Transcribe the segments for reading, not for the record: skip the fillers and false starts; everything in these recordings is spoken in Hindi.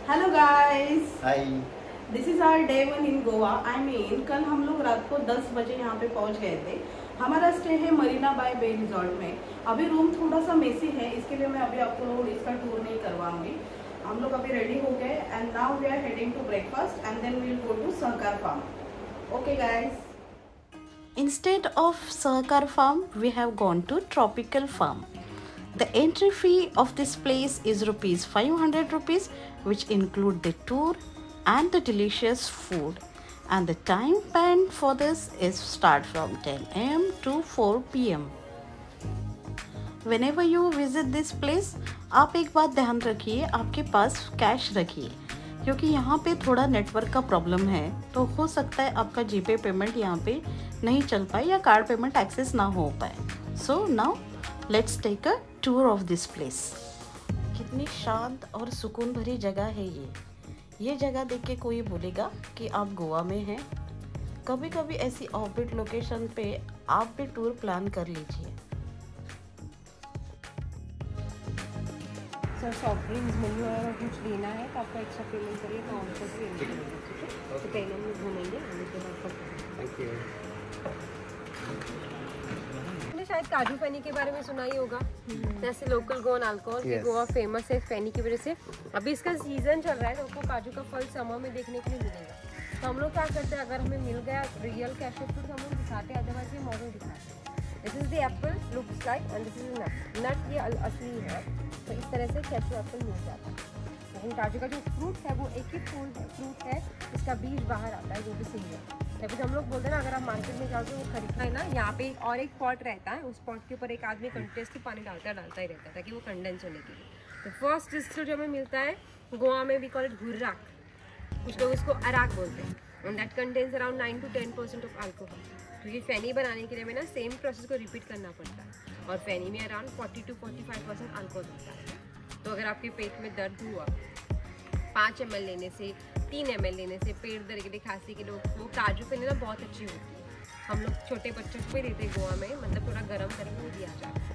Hello guys, hi. This is our day 1 in Goa. I mean कल हम लोग रात को 10 बजे यहाँ पे पहुँच गए थे। हमारा स्टे है मरीना बाय बे रिजॉर्ट में। अभी रूम थोड़ा सा मेसी है, इसके लिए मैं अभी आपको इसका टूर नहीं करवाऊंगी। हम लोग अभी रेडी हो गए and now we are heading to breakfast and then we will go to Sahakar farm. Okay guys. Instead of Sahakar farm, we have gone to Tropical farm. The entry fee of this place is rupees 500 rupees, which include the tour and the delicious food. And the time planned for this is start from 10 a.m. to 4 p.m. Whenever you visit this place, आप एक बात ध्यान रखिए, आपके पास कैश रखिए, क्योंकि यहाँ पे थोड़ा नेटवर्क का प्रॉब्लम है, तो हो सकता है आपका जीपे पेमेंट यहाँ पे नहीं चल पाए या कार्ड पेमेंट एक्सेस ना हो पाए। So now let's take a tour of this place. कितनी शांत और सुकून भरी जगह है ये जगह देख के कोई बोलेगा कि आप गोवा में हैं। कभी कभी ऐसी ऑफबीट लोकेशन पे आप भी टूर प्लान कर लीजिए। सर सॉफ्ट ड्रिंक्स मेन्यू अगर कुछ लेना है तो आपको एक्स्ट्रा पेमेंट करिए तो ऑफर से लेना पड़ेगा, ठीक है? तो पहले हम लोग घूमेंगे आने के बाद। Thank you. आपने शायद काजू फेनी के बारे में सुना ही होगा, जैसे लोकल गोवन अल्कोहल की गोवा फेमस है फेनी की वजह से। अभी इसका सीजन चल रहा है तो आपको काजू का फल समर में देखने के लिए मिलेगा। तो हम लोग क्या करते हैं, अगर हमें मिल गया रियल कैशू फ्रूट हम लोग दिखाते हैं, अदरवाइज ये मॉडल दिखाते हैं। This is the Apple looks like and this is not ये असली है। तो इस तरह से कैशू एप्पल मिल जाता है। लेकिन काजू का जो फ्रूट है वो एक ही फ्रूट है, इसका बीज बाहर आता है, जो भी सही है। तभी हम लोग बोलते हैं ना, अगर आप मार्केट में जाओगे वो खरीदना है ना, यहाँ पे और एक पॉट रहता है, उस पॉट के ऊपर एक आदमी कंटिन्यूसली पानी डालता ही रहता है ताकि वो कंडेंस होने के लिए। तो फर्स्ट डिस्ट्रिक्ट जो हमें मिलता है गोवा में, वी कॉल इट हुर्राक, कुछ लोग उसको अराक बोलते हैं। And that contains around 9 to 10% of alcohol. क्योंकि फेनी बनाने के लिए हमें ना सेम प्रोसेस को रिपीट करना पड़ता है, और फेनी में अराउंड 40 to 45% अल्कोहल होता है। तो अगर आपके पेट में दर्द हुआ 5 ml लेने से, 3 ml लेने से, पेट दर्द के लिए, खांसी के लिए, वो काजू फेनी ना बहुत अच्छी होती है। हम लोग छोटे बच्चों को भी देते हैं गोवा में, मतलब थोड़ा गर्म करके वो दिया जाता है।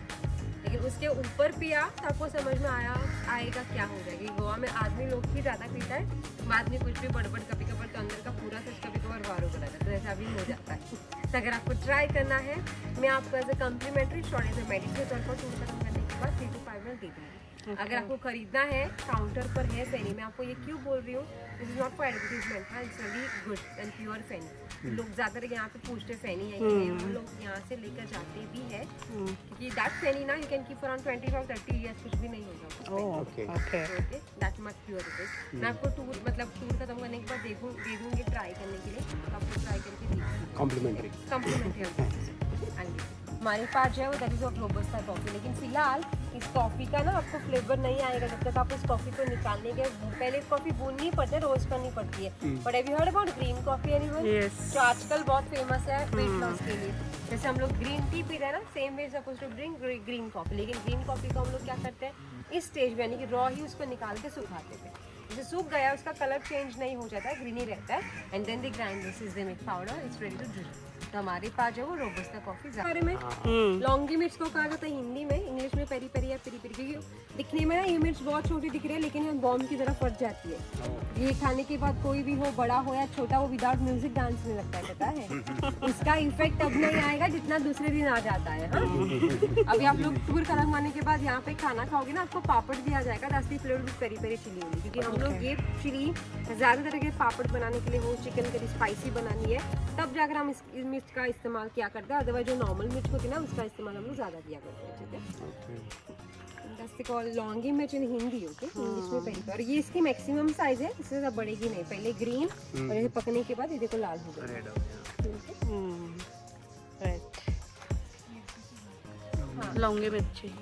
लेकिन उसके ऊपर पिया तो आपको समझ में आएगा क्या हो जाएगा। गोवा में आदमी लोग ही ज़्यादा पीता है, बाद में कुछ भी बड़बड़ कभी कभार तो अंदर का पूरा सच कभी कभार वारो बना जाता है, तो ऐसा भी हो जाता है। तो अगर आपको ट्राई करना है, मैं आपको as a complementary short as a medicine के तौर पर टूर खत्म करने के बाद 3 to 5 ml दे दूँगी। अगर आपको खरीदना है, काउंटर पर है फेनी में। आपको ये क्यों बोल रही हूँ, this is not for advertisement, हाँ, it's really good and pure feni. लोग ज़्यादातर यहाँ पे पूछते फेनी है कि वो लोग यहाँ से लेकर जाते भी है, क्योंकि दैट फेनी ना you can keep around 25-30 years, कुछ भी नहीं होगा। Okay that much pure it is. मैं आपको टूर खत्म करने के बाद दे दूँगी ट्राई करने के लिए, तो आपको ट्राई करके देखिए। कॉम्प्लीमेंट्री हमारे पास जो है वो that is of robusta coffee. लेकिन फिलहाल इस कॉफ़ी का ना आपको फ्लेवर नहीं आएगा जब तक आप इस कॉफ़ी को निकालने के पहले कॉफ़ी भूननी पड़ती है, रोस्ट करनी पड़ती है। But have you heard about green coffee anyone? जो आजकल बहुत फेमस है वेट लॉस के लिए। जैसे हम लोग ग्रीन टी पी रहे हैं ना, same way suppose to drink green coffee. लेकिन ग्रीन कॉफ़ी को हम लोग क्या करते हैं, इस स्टेज में यानी कि रॉ ही उसको निकाल के सुखाते थे। जैसे सूख गया उसका कलर चेंज नहीं हो जाता है, ग्रीन ही रहता है। And then the grind this is the milk powder, it's ready to drink. तो हमारे पास जो वो रोबस्टा कॉफी बारे में लौंगी मिर्च को कहा जाता है हिंदी में, इंग्लिश में पेरी पेरी या पेरी पेरी। क्योंकि दिखने में ना ये मिर्च बहुत छोटी दिख रही है, लेकिन ये बॉम्ब की तरह फट जाती है। ये खाने के बाद कोई भी हो, बड़ा हो या छोटा, वो विदाउट म्यूजिक डांस में लगता है, पता है? उसका इफेक्ट अब नहीं आएगा जितना दूसरे दिन आ जाता है। हाँ, अभी आप लोग टूर खत्म होने के बाद यहाँ पे खाना खाओगे ना, आपको पापड़ दिया जाएगा, दस्ती flavour with peri peri chilli होगी। क्योंकि हम लोग ये चिली ज़्यादातर के पापड़ बनाने के लिए हो, चिकन करी स्पाइसी बनानी है, तब जाकर हम इस मिर्च का इस्तेमाल किया करते हैं। अदरवाइज जो नॉर्मल मिर्च होती है ना, उसका इस्तेमाल हम लोग ज़्यादा किया करते हैं, ठीक है? दस्ती कॉल लौंगी मिर्च इन हिंदी, ओके, इंग्लिश में पहली। और ये इसकी मैक्सिमम साइज है, इससे ज़्यादा बढ़ेगी नहीं। पहले ग्रीन और ये पकने के बाद ये देखो लाल हो गया। लौंगे मिर्ची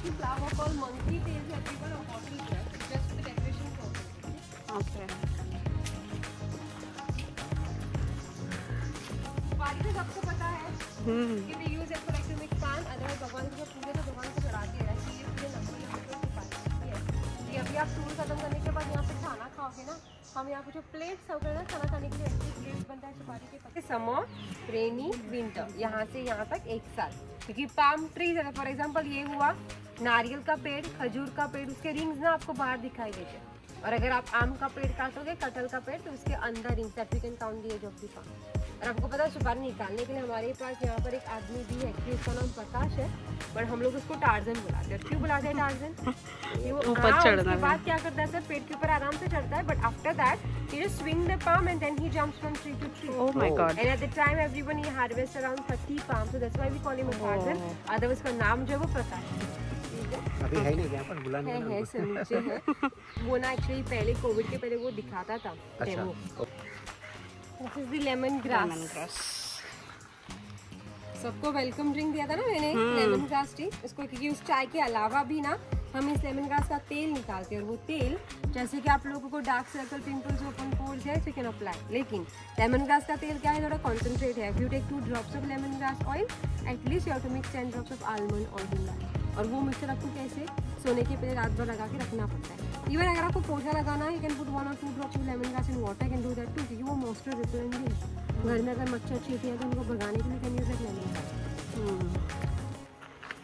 flower call monkey tail everyone of bottle just for decoration purpose. Okay. बाकी सबको पता है कि वी यूज इट फॉर एक्सट्रीमिक पान, अदरवाइज भगवान को पूजे तो भगवान को चढ़ाते हैं कि ये पूरे नंबर की पानी है। ये अभी आप टूर खत्म करने के बाद यहाँ पे खाना खाओगे ना, हम यहाँ पे जो प्लेट सर्व करते हैं खाना खाने के लिए, ऐसे प्लेट बनता है सुपारी के पत्ते। समर, रेनी, विंटर, यहाँ से यहाँ तक एक साल। क्योंकि पाम ट्रीज है, फॉर एग्जाम्पल ये हुआ नारियल का पेड़, खजूर का पेड़, उसके रिंग्स ना आपको बाहर दिखाई देते हैं। और अगर आप आम का पेड़ काटोगे, कटहल का पेड़, तो उसके अंदर rings, that we can count the age of the palm. और आपको पता है सुपारी निकालने के लिए हमारे पास यहाँ पर एक आदमी भी है, एक्चुअली उसका नाम प्रकाश है, पर हम लोग उसको टार्जन बुलाते हैं। क्यों बुलाते हैं टार्जन? ऊपर चढ़ना। उसके बाद क्या करता है सर, पेड़ के ऊपर आराम से चढ़ता है, but after that he just swing the palm and then he jumps from tree to tree. Oh my God. And at the time everyone he harvests around 30 palms, so that's why we call him a tarzan. Otherwise उसका नाम जो है वो प्रकाश है। अभी है नहीं यहाँ पर बुलाने है सर, नीचे है। वो ना एक्चुअली पहले कोविड के पहले वो दिखाता था demo. This is the lemon grass. सबको वेलकम ड्रिंक दिया था ना मैंने, लेमन ग्रास टी। इसको क्योंकि उस चाय के अलावा भी ना हम इस लेमन ग्रास का तेल निकालते हैं, और वो तेल जैसे कि आप लोगों को dark circle, pimples, open pores है, सो कैन अप्लाई। लेकिन लेमन ग्रास का तेल क्या है, थोड़ा कॉन्सेंट्रेट है। If you take 2 drops of lemon grass oil, at least you have to mix 10 drops of almond oil in that. और वो मिक्सर आपको कैसे सोने के पहले रात भर लगा के रखना पड़ता है। इवन अगर आपको पोछा लगाना है, you can put 1 or 2 drops of lemon grass in water, can do that too, क्योंकि वो मॉइस्चर रिपेलेंट भी है। घर में अगर मच्छर चींटी है तो उनको भगाने के लिए can use that lemon grass.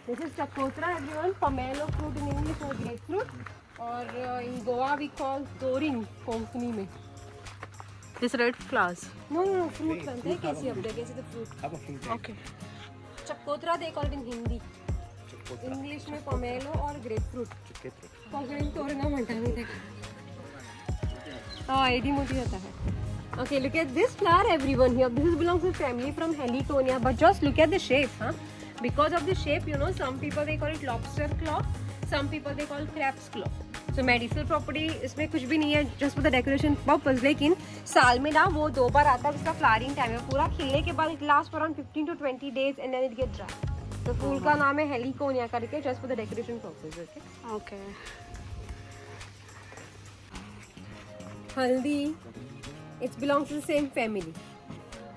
This is chakotra, everyone. Pomelo fruit in English or grapefruit, और in Goa we call toring Konkani में। This red flowers. No, fruit बनते हैं कैसे अब तक, कैसे तो fruit। Okay. चकोतरा they call it in Hindi, English में पोमेलो और ग्रेपफ्रूट। कोंकणी तोरंगा म्हणता मी त्याला। हाँ, एडी मोठी होता है। Okay, look at this flower, everyone here. This belongs to family from Heliconia, but just look at the shape, huh? Because of the shape, you know, some people they call it lobster claw, some people they call crab's claw. So medicinal property इसमें कुछ भी नहीं है, just for the decoration purpose. लेकिन साल में ना वो 2 बार आता है, उसका फ्लावरिंग टाइम है। पूरा खिलने के बाद it lasts for around 15 to 20 days and then it gets dry. तो फूल का नाम है हेलिकोनिया करके, just for the decoration purpose. Okay. हल्दी, it's belongs to the same family.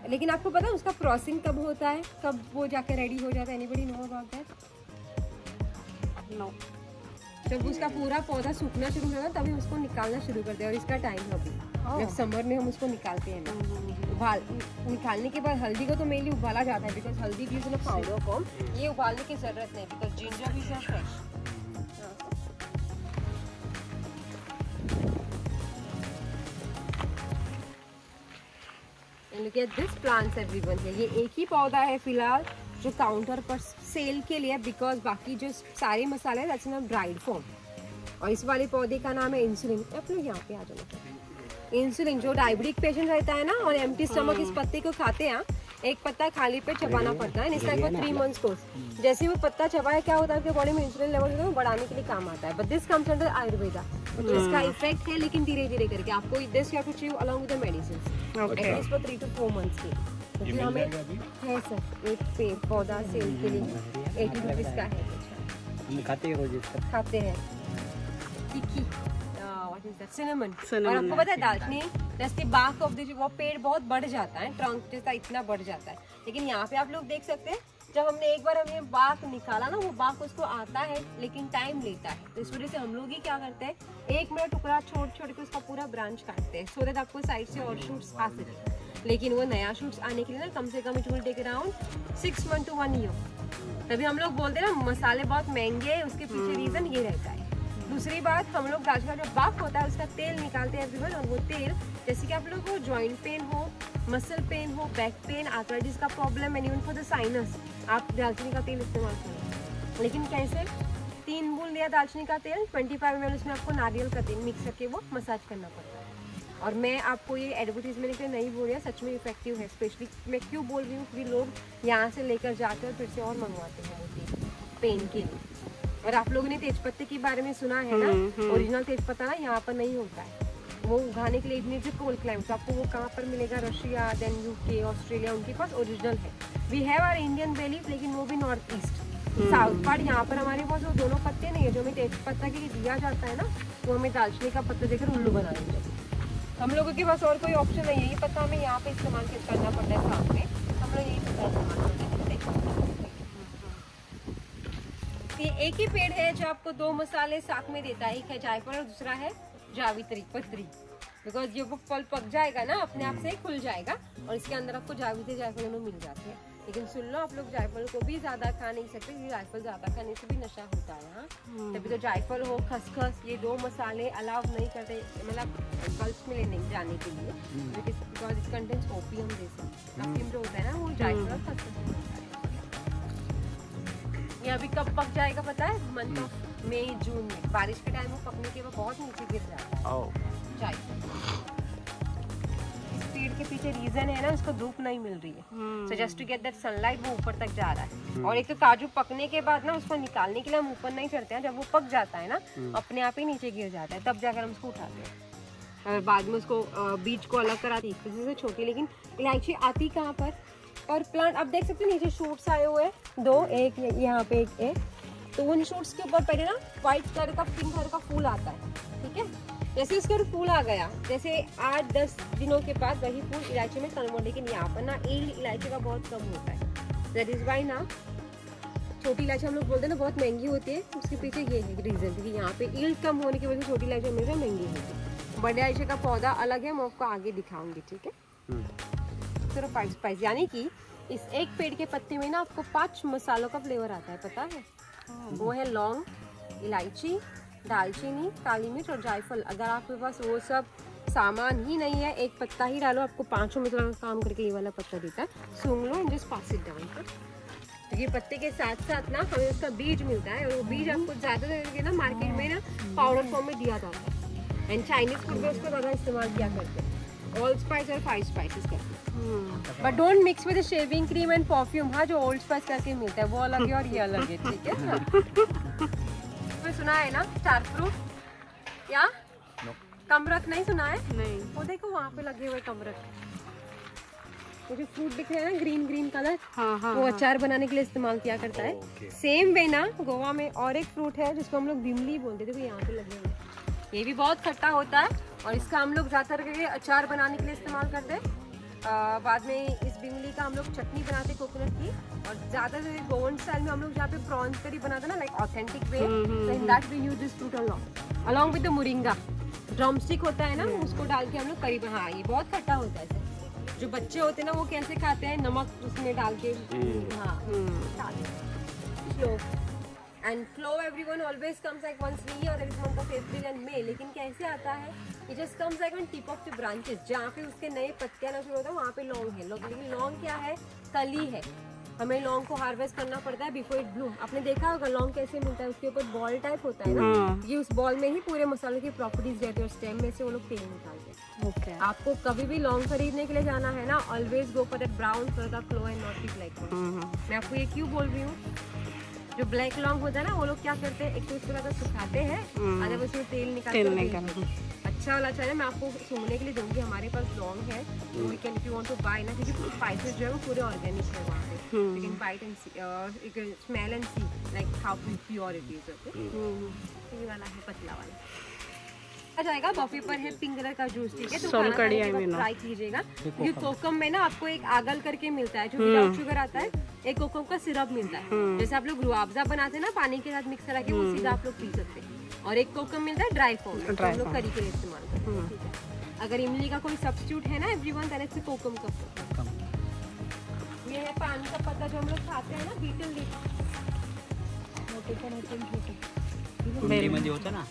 लेकिन आपको पता है उसका क्रॉसिंग कब होता है, कब वो जाके रेडी हो जाता है? Anybody know about that? No. जब उसका पूरा पौधा सूखना शुरू हो जाता है तभी उसको निकालना शुरू करते हैं, और इसका टाइम अभी जब समर में हम उसको निकालते हैं। उबाल निकालने के बाद हल्दी को तो मेनली उबाला जाता है, बिकॉज हल्दी gives in a powder form. ये उबालने की जरूरत नहीं, because ginger is fresh. Look at this plants everyone है। ये एक ही पौधा है फिलहाल जो काउंटर पर सेल के लिए, बिकॉज बाकी जो सारे मसाले हैं that's in a dried form. और इस वाले पौधे का नाम है इंसुलिन। आप लोग यहाँ पे आ जाना। इंसुलिन जो डायबिटिक पेशेंट रहता है ना और एम्प्टी स्टमक इस पत्ते को खाते हैं, एक पत्ता खाली पे चबाना पड़ता है, इसका 3 months कोर्स। जैसे ही वो पत्ता चबाया क्या होता है, आपके बॉडी में इंसुलिन लेवल जो है बढ़ाने के लिए काम आता है। But this comes under Ayurveda, तो इसका इफेक्ट है, लेकिन धीरे धीरे करके आपको this you have to chew along with the medicine at least for 3 to 4 months की। क्योंकि हमें है सर एक पेड़ पौधा सेल के लिए 80 रुपीज का है। खाते हैं टिक्की, सिनेमन। और आपको पता है दालचीनी जैसे बाक ऑफ द, वो पेड़ बहुत बढ़ जाता है, ट्रंक जैसा इतना बढ़ जाता है। लेकिन यहाँ पे आप लोग देख सकते हैं, जब हमने एक बार हमें बाक निकाला ना, वो बाक उसको आता है लेकिन टाइम लेता है। तो इस वजह से हम लोग ही क्या करते हैं, 1 मिनट टुकड़ा छोड़ छोड़ के उसका पूरा ब्रांच काटते हैं, सो दैट आपको साइड से और शूट्स आ सके। लेकिन वो नया शूट्स आने के लिए ना कम से कम it will take around 6 months to 1 year। तभी हम लोग बोलते हैं ना मसाले बहुत महंगे हैं, उसके पीछे रीजन ये रहता है। दूसरी बात, हम लोग दालचीनी का जो बाक होता है उसका तेल निकालते हैं एवरीवन, और वो तेल जैसे कि आप लोगों को जॉइंट पेन हो, मसल पेन हो, बैक पेन, आर्थराइटिस का problem, and even for the sinus आप दालचीनी का तेल इस्तेमाल करें। लेकिन कैसे? 3 बूंद लिया दालचीनी का तेल, 25 ml उसमें आपको नारियल का तेल मिक्स करके वो मसाज करना पड़ता है। और मैं आपको ये एडवर्टीजमेंट के लिए नहीं बोल रही हूँ, सच में इफेक्टिव है। स्पेशली मैं क्यों बोल रही हूँ, क्योंकि लोग यहाँ से लेकर जाते हैं और फिर से और मंगवाते हैं वो तेल पेन के लिए। और आप लोगों ने तेजपत्ते के बारे में सुना है ना, ओरिजिनल तेजपत्ता ना यहाँ पर नहीं होता है, वो उगाने के लिए इतनी जो कोल्ड क्लाइमेट, आपको वो कहाँ पर मिलेगा? रशिया, देन यूके, ऑस्ट्रेलिया, उनके पास ओरिजिनल है। We have our Indian belief, लेकिन वो भी नॉर्थ ईस्ट साउथ पार्ट। यहाँ पर हमारे पास वो दोनों पत्ते नहीं है, जो हमें तेजपत्ता के लिए दिया जाता है ना, वो हमें दालचीनी का पत्ता देकर उल्लू बना देंगे। हम लोगों के पास और कोई ऑप्शन नहीं है, ये पत्ता हमें यहाँ पे इस्तेमाल करना पड़ता है साथ में, हम लोग यही पत्ता इस्तेमाल करते हैं। ये एक ही पेड़ है जो आपको 2 मसाले साथ में देता है, एक है जायफल और दूसरा है जावित्री पत्री। बिकॉज ये वो फल पक जाएगा ना, अपने आप से खुल जाएगा और इसके अंदर आपको जावित्री जायफल दोनों मिल जाते हैं। लेकिन सुन लो आप लोग, जायफल को भी ज्यादा खा नहीं सकते क्योंकि जायफल ज्यादा खाने से भी नशा होता है। हाँ, तभी तो जायफल हो, खसखस, ये 2 मसाले अलाउ नहीं करते, मतलब गर्ल्स में लेने जाने के लिए, बिकॉज इट कंटेन्स ओपियम जैसे। ओपियम जो होता है ना वो जायफल और खसखस में होता है। ये अभी कब पक जाएगा पता है? मंथ ऑफ मई जून में, बारिश के टाइम में पकने के बाद बहुत नीचे गिर जाता है जायफल। पेड़ के पीछे रीजन है ना, उसको धूप नहीं मिल रही है, so just to get that sunlight वो ऊपर तक जा रहा है। और एक तो काजू पकने के बाद ना उसको निकालने के लिए हम ऊपर नहीं चढ़ते हैं, जब वो पक जाता है ना अपने आप ही नीचे गिर जाता है, तब जाकर हम उसको उठाते हैं और बाद में उसको बीज को अलग कराते हैं। किसी से छोटी, लेकिन इलायची आती कहाँ पर? और प्लांट आप देख सकते हैं नीचे शूट्स आए हुए हैं 2, एक यहाँ पे एक है, तो उन शूट्स के ऊपर पहले ना व्हाइट कलर का, पिंक कलर का फूल आता है, ठीक है। जैसे उसके फूल आ गया, जैसे 8-10 दिनों के बाद वही फूल इलायची में कन्वर्ट, लेकिन यहाँ पर ना यील्ड इलायची का बहुत कम होता है। दैट इज वाई ना छोटी इलायची हम लोग बोलते हैं ना बहुत महंगी होती है, उसके पीछे ये है रीजन, क्योंकि यहाँ पे यील्ड कम होने की वजह से छोटी इलायची हमेशा महंगी होती है। बड़े इलायची का पौधा अलग है, मैं आपको आगे दिखाऊंगी, ठीक है। सिर्फ 5 स्पाइस, यानी कि इस एक पेड़ के पत्ते में ना आपको 5 मसालों का फ्लेवर आता है, पता है? वो है लौंग, इलायची, दालचीनी, काली मिर्च और जायफल। अगर आपके पास वो सब सामान ही नहीं है, एक पत्ता ही डालो, आपको 5 मसालों का काम करके ये वाला पत्ता देता है। सूंघ लो and just pass it down कर। तो ये पत्ते के साथ साथ ना हमें उसका बीज मिलता है, और वो बीज आपको ज़्यादा करके ना मार्केट में ना पाउडर फॉर्म में दिया जाता है, एंड चाइनीज फूड में उसको ज़्यादा इस्तेमाल किया करते हैं। ऑल स्पाइस और 5 स्पाइसेस करते हैं, but don't mix with shaving cream and perfume. हाँ, जो ओल्ड स्पाइस करके मिलता है वो अलग है और ये अलग है, ठीक है। सुना है ना स्टार फ्रूट या कमरख? नहीं सुना है? नहीं। वो देखो वहाँ पे लगे हुए कमरख, वो जो फ्रूट दिख रहे हैं ना ग्रीन ग्रीन कलर, वो अचार बनाने के लिए इस्तेमाल किया करता है। सेम वे ना गोवा में और एक फ्रूट है जिसको हम लोग बिमली बोलते थे, यहाँ पे लगे हुए, ये भी बहुत खट्टा होता है और इसका हम लोग ज्यादातर करके अचार बनाने के लिए इस्तेमाल करते हैं। बाद में इस बिमली का हम लोग चटनी बनाते हैं कोकोनट की, और ज़्यादातर गोवन स्टाइल में हम लोग जहाँ पे प्रॉन्स करी बनाते हैं ना, like authentic way, so in that we use this fruit along with the moringa, drumstick होता है ना, उसको डाल के हम लोग करी बना। हाँ, ये बहुत खट्टा होता है। जो बच्चे होते हैं ना वो कैसे खाते हैं, नमक उसमें डाल के। हाँ, and clove everyone always comes like once in year, इस month of April and May. लेकिन कैसे आता है? It just comes like on tip of the branches, जहाँ पे उसके नए पत्ते आना शुरू होता है वहाँ पे लौंग है। लेकिन लौंग क्या है? कली है। हमें लौंग को हार्वेस्ट करना पड़ता है बिफोर इट ब्लूम। आपने देखा होगा लौंग कैसे मिलता है, उसके ऊपर बॉल टाइप होता है ना, ये उस बॉल में ही पूरे मसालों की प्रॉपर्टीज रहती है, और स्टेम में से वो लोग तेल निकालते हैं। okay. आपको कभी भी लौंग खरीदने के लिए जाना है ना, always go for that brown colour का clove and not the black one. मैं आपको ये क्यों बोल रही हूँ? जो ब्लैक लौंग होता है ना, वो लोग क्या करते हैं, एक तो इसको ज्यादा सुखाते हैं, अगर उसमें तेल निकालते हैं। अच्छा वाला चाहिए, मैं आपको सूंघने के लिए दूंगी, हमारे पास लौंग है, we can if you want to buy ना, क्योंकि स्पाइसेस जो है वो पूरे ऑर्गेनिक है वहाँ पे, you can buy it and see, you can smell and see like how pure it is. Okay, ये वाला है पतला वाला आ जाएगा। बफे पर है पिंक कलर का जूस, ठीक है, तो ट्राई कीजिएगा। ये कोकम में ना आपको एक आगल करके मिलता है जो विदाउट शुगर आता है, एक कोकम का सिरप मिलता है, जैसे आप लोग रूअफ़ज़ा बनाते हैं ना पानी के साथ मिक्स करा के, वो सीधा आप लोग पी सकते हैं। और एक कोकम मिलता है ड्राई फॉर्म में, हम लोग करी के लिए इस्तेमाल करते हैं, ठीक है। अगर इमली का कोई सब्स्टिट्यूट है ना एवरीवन, देन इट्स कोकम का। ये है पान का पत्ता जो हम लोग खाते हैं ना, बीटल लीफ, मोटे पर होते हैं, छोटे मेरी मंदी होता ना।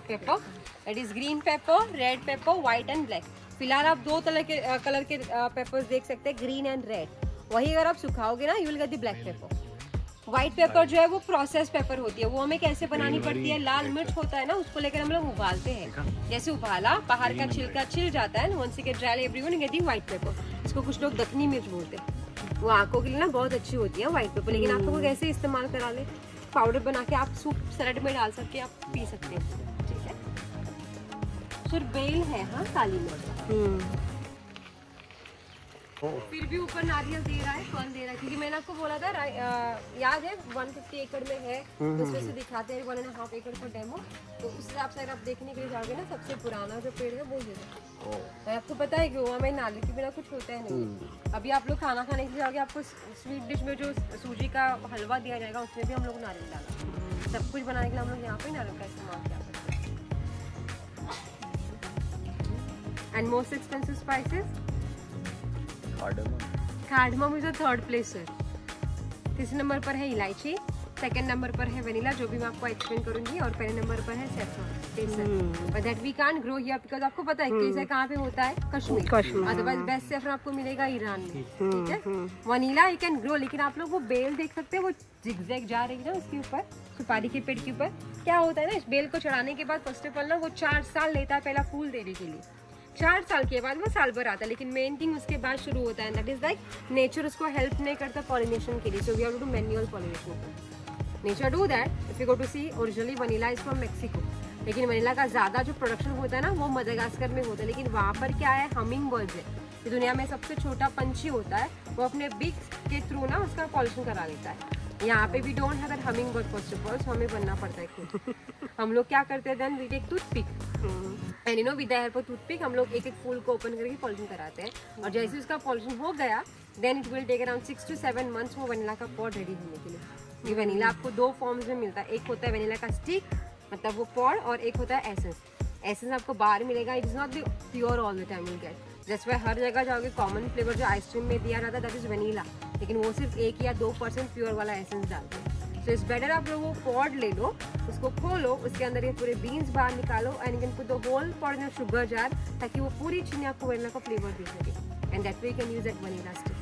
Paper, that is green pepper, red pepper, white and black. फिलहाल आप 2 कलर के पेपर्स देख सकते हैं, ग्रीन एंड रेड। वही अगर आप सुखाओगे ना, you will get the black pepper. White paper जो है वो प्रोसेस पेपर होती है, वो हमें कैसे बनानी पड़ती है, लाल मिर्च होता है ना, उसको लेकर हम लोग उबालते हैं। जैसे उबाला, बाहर का छिलका छिल जाता है, once it get dry everyone get the white pepper. इसको कुछ लोग दखनी मिर्च बोलते हैं, वो आंखों के लिए ना बहुत अच्छी होती है व्हाइट पेपर। लेकिन आपको कैसे इस्तेमाल करा ले, पाउडर बना के आप सूप सलाद में डाल सकते हैं, आप पी सकते हैं, ठीक है। फिर बेल है, हाँ, काली मिर्च। फिर भी ऊपर नारियल दे रहा है, फल दे रहा है, क्योंकि मैंने आपको बोला था याद है 150 एकड़ में है, उसमें से दिखाते हैं 1.5 एकड़ का डेमो। तो उस हिसाब से अगर आप देखने के लिए जाओगे ना, सबसे पुराना जो पेड़ है वो ये है। आपको पता है गोवा में नारियल के बिना कुछ होता है नहीं। अभी आप लोग खाना खाने के लिए जाओगे, आपको स्वीट डिश में जो सूजी का हलवा दिया जाएगा उसमें भी हम लोग नारियल डाला। सब कुछ बनाने के लिए हम लोग यहाँ पे नारियल का इस्तेमाल किया करते हैं। And most expensive spices cardamom is the third place sir. तीसरे नंबर पर है इलायची, सेकंड नंबर पर है वनीला, जो भी मैं आपको एक्सप्लेन करूंगी, और पहले नंबर पर है saffron. But that we can't grow here because आपको पता है केसर कहाँ पे होता है, कश्मीर। अदरवाइज बेस्ट सैफरन आपको मिलेगा ईरान में, ठीक है। वनीला यू कैन ग्रो, लेकिन आप लोग वो बेल देख सकते हैं, वो जिगजैग जा रही है ना उसके ऊपर, सुपारी के पेड़ के ऊपर। क्या होता है ना, इस बेल को चढ़ाने के बाद फर्स्ट ऑफ ऑल ना वो 4 साल लेता है पहला फूल देने के लिए। 4 साल के बाद वो साल भर आता है, लेकिन मेन थिंग उसके बाद शुरू होता है, दैट इज लाइक नेचर उसको हेल्प नहीं करता पॉलिनेशन के लिए, so we have to do manual pollination. Nature do that. If you go to see, originally vanilla is from Mexico, लेकिन वनीला का ज़्यादा जो प्रोडक्शन होता है ना वो मदागास्कर में होता है। लेकिन वहाँ पर क्या है, हमिंग बर्ड्स है, ये दुनिया में सबसे छोटा पंछी होता है, वो अपने बिग के थ्रू ना उसका पॉलिनेशन करा लेता है। यहाँ पे भी don't have that hummingbird first of all, so हमें बनना पड़ता है खुद। हम लोग क्या करते हैं, then we take toothpick and you know with the help of toothpick हम लोग एक एक फूल को ओपन करके पॉलिनेशन कराते हैं, और जैसे उसका पॉलिनेशन हो गया then it will take around 6 to 7 months वो वनीला का पॉड रेडी होने के लिए। ये वनीला आपको 2 फॉर्म्स में मिलता है, एक होता है वनीला का स्टिक मतलब वो पॉड, और एक होता है एसेंस। एसेंस आपको बाहर मिलेगा, it is not the pure all the time you get. जैसे वह हर जगह जाओगे कॉमन फ्लेवर जो आइसक्रीम में दिया जाता है दैट इज वनीला, लेकिन वो सिर्फ 1 या 2% प्योर वाला एसेंस डालते हैं। सो इट्स बेटर आप लोग वो पॉड ले लो, उसको खोलो, उसके अंदर ये पूरे बीन्स बाहर निकालो and you can put the whole pod in sugar jar, ताकि वो पूरी चीनी आपको वनीला का फ्लेवर दे सके, and that way you can use that vanilla stick.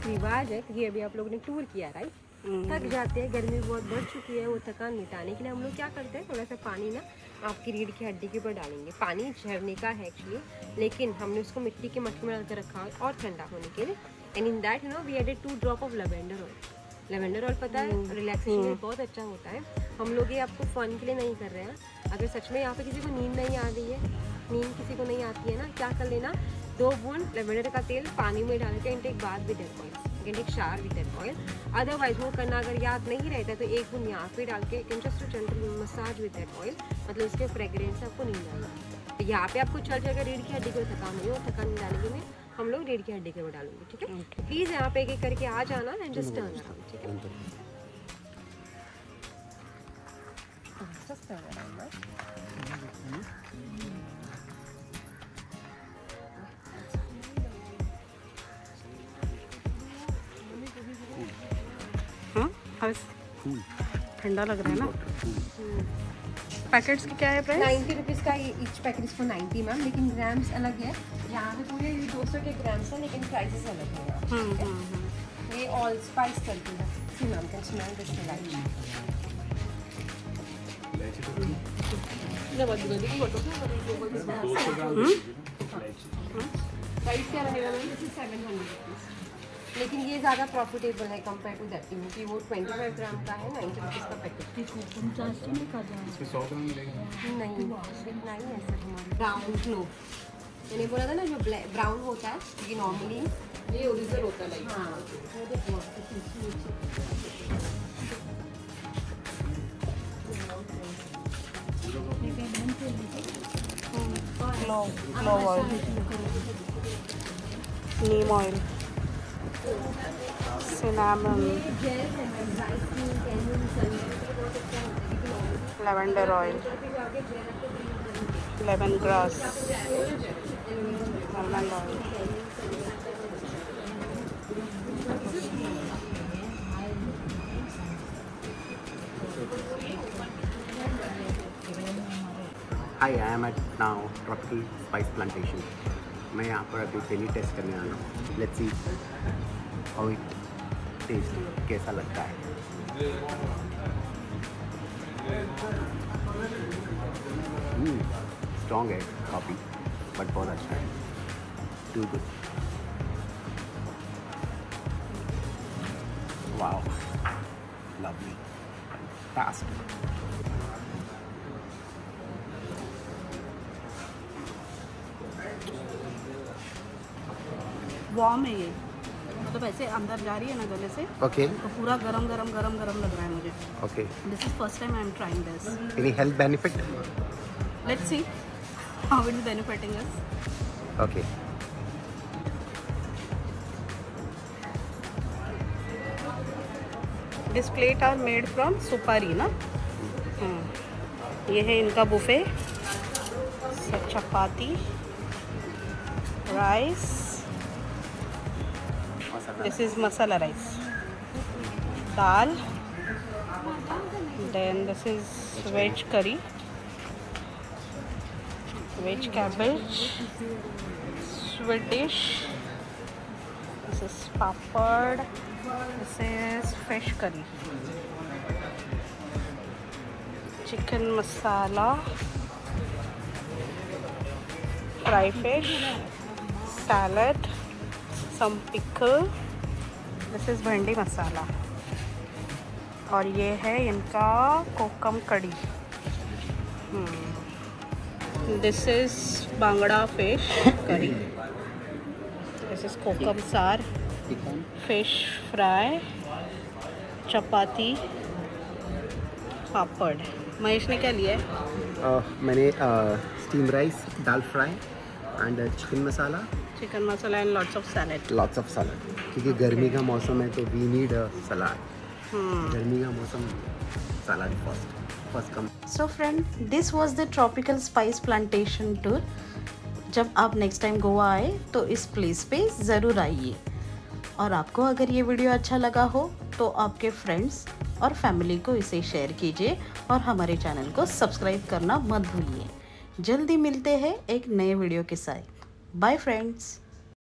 रिवाज है क्योंकि अभी आप लोगों ने टूर किया राइट, थक जाते हैं, गर्मी बहुत बढ़ चुकी है, वो थकान मिटाने के लिए हम लोग क्या करते हैं, थोड़ा सा पानी ना आपकी रीढ़ की हड्डी के ऊपर डालेंगे। पानी झरने का है एक्चुअली, लेकिन हमने उसको मिट्टी के मटके में डालकर रखा है और ठंडा होने के लिए। And in that you know we added 2 drop of lavender oil. Lavender oil पता है रिलैक्सेशन में बहुत अच्छा होता है। हम लोग ये आपको फन के लिए नहीं कर रहे हैं। अगर सच में यहाँ पे किसी को नींद नहीं आ रही है, नींद किसी को नहीं आती है ना, क्या कर लेना, 2 बूंद लेवेंडर का तेल पानी में डाल के and take bath with that oil, can take shower with that oil. Otherwise वो करना अगर याद नहीं रहता तो 1 बूंद यहाँ पे डाल के can just gentle massage with that oil, मतलब उसके फ्रेग्रेंस आपको नहीं आएगा। तो यहाँ पे आपको चल जाएगा रीढ़ की हड्डी को थकान नहीं हो, थकान मिटाने के लिए हम लोग रीढ़ की हड्डी के ऊपर डालेंगे, ठीक है। प्लीज यहाँ पे एक एक करके आ जाना एंड जस्ट टर्न अराउंड, ठीक है। सस्ता है ना, ठंडा लग रहा है ना। पैकेट्स की क्या है प्राइस? 90 रुपीज़ का ईच पैकेट इसको 90 मैम, लेकिन ग्राम्स अलग है। यहाँ पे पूरे 200 के ग्राम्स हैं, लेकिन प्राइसेस अलग है। ये ऑल स्पाइस करती है। सी मैम कैन स्मेल दिस इलायची। प्राइस क्या रहेगा मैम? दिस इज 700 रुपीज़, लेकिन ये ज़्यादा प्रॉफिटेबल है कंपेयर टू दैट, क्योंकि वो 25 ग्राम का है, 90 रुपीज़ का पैकेट। नहीं इतना ही है सर हमारा। ब्राउन क्लोव मैंने बोला था ना, जो ब्राउन होता है, ये नॉर्मली ये ओरिजिनल होता है लाइक। हाँ clove oil, Neem oil, cinnamon, lavender oil, lemon grass, almond oil. Hi, I am at now Tropical Spice Plantation. मैं यहाँ पर अभी डेली टेस्ट करने आया हूँ। Let's see how it taste, कैसा लगता है। स्ट्रॉन्ग है कॉफ़ी, बट बहुत अच्छा है, too good. Wow, lovely, fantastic. Warm है ये, मतलब ऐसे अंदर जा रही है ना गले से, Okay. तो पूरा गरम गरम गरम गरम लग रहा है मुझे। Okay. This is first time I am trying this. Any health benefit? Let's see how it is benefiting us. Okay. This plate are made from सुपारी ना। ये है इनका buffet, chapati, rice, this is masala rice, dal, then this is veg curry, veg cabbage, sweet dish, this is papad, this is fish curry, chicken masala, fry fish, salad, some pickle, this is भिंडी मसाला, और ये है इनका kokum kadhi. This is bangda fish curry, this is kokum saar, fish fry, chapati, papad. Mahesh ने क्या लिया है? मैंने steam rice, dal fry and chicken masala and lots of salad. Lots of salad, क्योंकि गर्मी का मौसम है तो वी नीड सलाद। गर्मी का मौसम, salad first come. So friend, this was the tropical spice plantation tour. जब आप नेक्स्ट टाइम गोवा आए तो इस प्लेस पे ज़रूर आइए। और आपको अगर ये वीडियो अच्छा लगा हो तो आपके फ्रेंड्स और फैमिली को इसे शेयर कीजिए और हमारे चैनल को सब्सक्राइब करना मत भूलिए। जल्दी मिलते हैं एक नए वीडियो के साथ। Bye friends.